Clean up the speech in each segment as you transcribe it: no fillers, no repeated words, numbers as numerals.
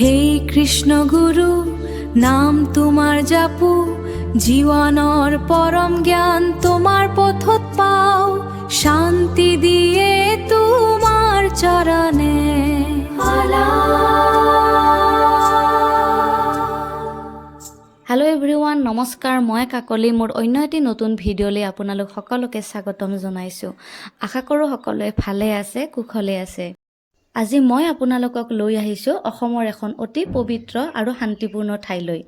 হেই কৃষ্ণ গুৰু নাম তোমাৰ জাপো জীৱনৰ পৰম জ্ঞান তোমাৰ পথত পাও শান্তি দিয়ে তোমাৰ চৰণে হেল্ল' এভৰিৱান নমস্কাৰ মই কাকলি মোৰ অন্য এটি নতুন ভিডিঅ'লৈ আপোনালোক সকলোকে স্বাগতম জনাইছোঁ আশা কৰোঁ সকলোৱে ভালে আছে কুশলে আছে আজি মই আপোনালোকক লৈ আহিছোঁ অসমৰ এখন অতি পবিত্ৰ আৰু শান্তিপূৰ্ণ ঠাইলৈ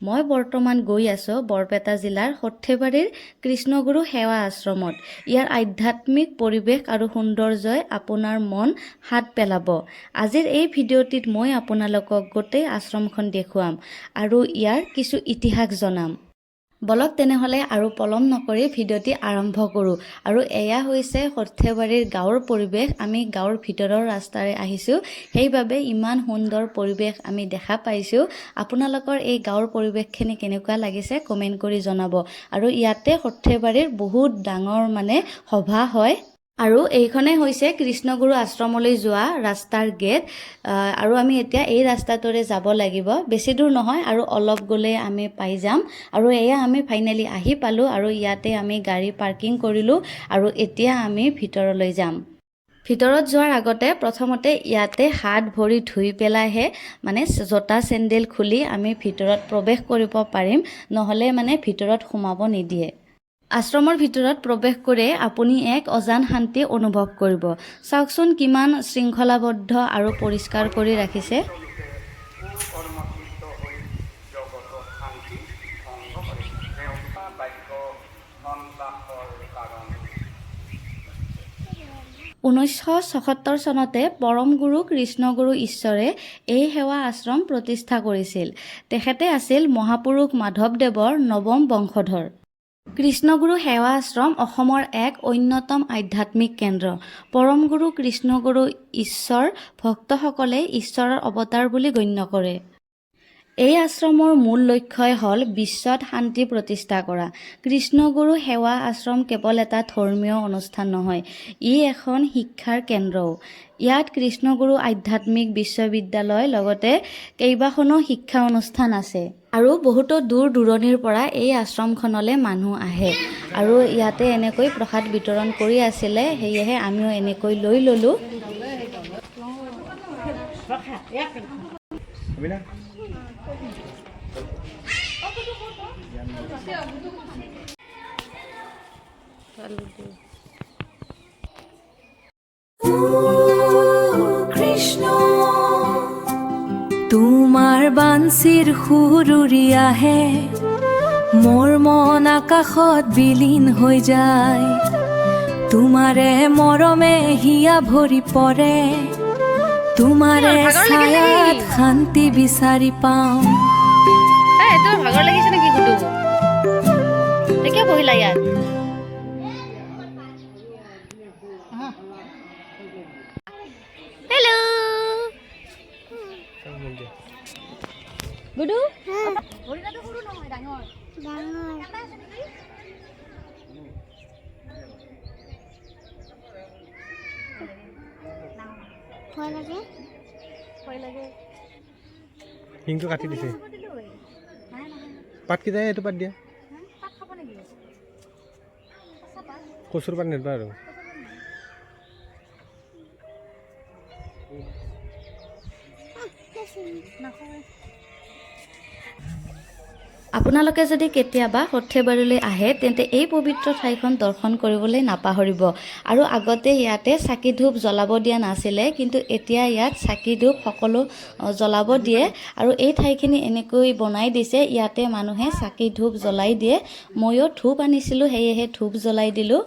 মই বৰ্তমান গৈ আছোঁ বৰপেটা জিলাৰ সৰ্থেবাৰীৰ কৃষ্ণগুৰু সেৱা আশ্ৰমত ইয়াৰ আধ্যাত্মিক পৰিৱেশ আৰু সৌন্দৰ্যই আপোনাৰ মন হাত পেলাব আজিৰ এই ভিডিঅ'টিত মই আপোনালোকক গোটেই আশ্ৰমখন দেখুৱাম আৰু ইয়াৰ কিছু ইতিহাস জনাম বলক তেনেহ'লে আৰু পলম নকৰি ভিডিঅ'টি আৰম্ভ কৰোঁ আৰু এয়া হৈছে সৰ্থেবাৰীৰ গাঁৱৰ পৰিৱেশ আমি গাঁৱৰ ভিতৰৰ ৰাস্তাৰে আহিছোঁ সেইবাবে ইমান সুন্দৰ পৰিৱেশ আমি দেখা পাইছোঁ আপোনালোকৰ এই গাঁৱৰ পৰিৱেশখিনি কেনেকুৱা লাগিছে কমেণ্ট কৰি জনাব আৰু ইয়াতে সৰ্থেবাৰীৰ বহুত ডাঙৰ সভা হয় আৰু এইখনে হৈছে কৃষ্ণগুৰু আশ্ৰমলৈ যোৱা ৰাস্তাৰ গেট আৰু আমি এতিয়া এই ৰাস্তাটোৰে যাব লাগিব বেছি দূৰ নহয় আৰু অলপ গ'লে আমি পাই যাম আৰু এয়া আমি ফাইনেলি আহি পালোঁ আৰু ইয়াতে আমি গাড়ী পাৰ্কিং কৰিলোঁ আৰু এতিয়া আমি ভিতৰলৈ যাম ভিতৰত যোৱাৰ আগতে প্ৰথমতে ইয়াতে হাত ভৰি ধুই পেলাইহে জোতা চেণ্ডেল খুলি আমি ভিতৰত প্ৰৱেশ কৰিব পাৰিম নহ'লে ভিতৰত সোমাব নিদিয়ে আশ্ৰমৰ ভিতৰত প্ৰৱেশ কৰি আপুনি এক অজান শান্তি অনুভৱ কৰিব চাওকচোন কিমান শৃংখলাবদ্ধ আৰু পৰিষ্কাৰ কৰি ৰাখিছে ঊনৈছশ ৭৬ চনতে পৰম গুৰু কৃষ্ণগুৰু ঈশ্বৰে এই সেৱা আশ্ৰম প্ৰতিষ্ঠা কৰিছিল তেখেতে আছিল মহাপুৰুষ মাধৱদেৱৰ নৱম বংশধৰ কৃষ্ণগুৰু সেৱা আশ্ৰম অসমৰ এক অন্যতম আধ্যাত্মিক কেন্দ্ৰ পৰম গুৰু কৃষ্ণগুৰু ঈশ্বৰ ভক্তসকলে ঈশ্বৰৰ অৱতাৰ বুলি গণ্য কৰে এই আশ্ৰমৰ মূল লক্ষ্যই হ'ল বিশ্বত শান্তি প্ৰতিষ্ঠা কৰা কৃষ্ণগুৰু সেৱা আশ্ৰম কেৱল এটা ধৰ্মীয় অনুষ্ঠান নহয় ই এখন শিক্ষাৰ কেন্দ্ৰও ইয়াত কৃষ্ণগুৰু আধ্যাত্মিক বিশ্ববিদ্যালয় লগতে কেইবাখনো শিক্ষা অনুষ্ঠান আছে আৰু বহুতো দূৰ দূৰণিৰ পৰা এই আশ্ৰমখনলৈ মানুহ আহে আৰু ইয়াতে এনেকৈ প্ৰসাদ বিতৰণ কৰি আছিলে সেয়েহে আমিও এনেকৈ লৈ ল'লোঁ কৃষ্ণ তোমাৰ বাঞ্চিৰ সুৰুৰি আহে মোৰ মন আকাশত বিলীন হৈ যায় তোমাৰে মৰমে হিয়া ভৰি পৰে তোমাৰে ছায়াত শান্তি বিচাৰি পাওঁ তোৰ ভাগৰ লাগিছে নেকি গুডু কিয় বহিলা ইয়াত হেল্ল' গুডু ভৰিটো সৰু নহয় ডাঙৰ ভয় লাগে হিংটো কাটি দিছে পাত কেইটাই এইটো পাত দিয়া কচুৰ পাত নিদিবা আৰু আপোনালোকে যদি কেতিয়াবা সৰ্থেবাৰীলৈ আহে তেন্তে এই পবিত্ৰ ঠাইখন দৰ্শন কৰিবলৈ নাপাহৰিব আৰু আগতে ইয়াতে চাকি ধূপ জ্বলাব দিয়া নাছিলে কিন্তু এতিয়া ইয়াত চাকি ধূপ সকলো জ্বলাব দিয়ে আৰু এই ঠাইখিনি এনেকৈ বনাই দিছে ইয়াতে মানুহে চাকি ধূপ জ্বলাই দিয়ে ময়ো ধূপ আনিছিলোঁ সেয়েহে ধূপ জ্বলাই দিলোঁ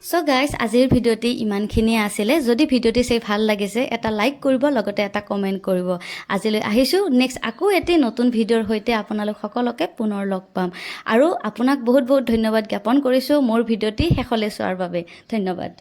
চ' গাইজ আজিৰ ভিডিঅ'টি ইমানখিনিয়ে আছিলে যদি ভিডিঅ'টি চাই ভাল লাগিছে এটা লাইক কৰিব লগতে এটা কমেণ্ট কৰিব আজিলৈ আহিছোঁ নেক্সট আকৌ এটি নতুন ভিডিঅ'ৰ সৈতে আপোনালোক সকলোকে পুনৰ লগ পাম আৰু আপোনাক বহুত বহুত ধন্যবাদ জ্ঞাপন কৰিছোঁ মোৰ ভিডিঅ'টি শেষলৈ চোৱাৰ বাবে ধন্যবাদ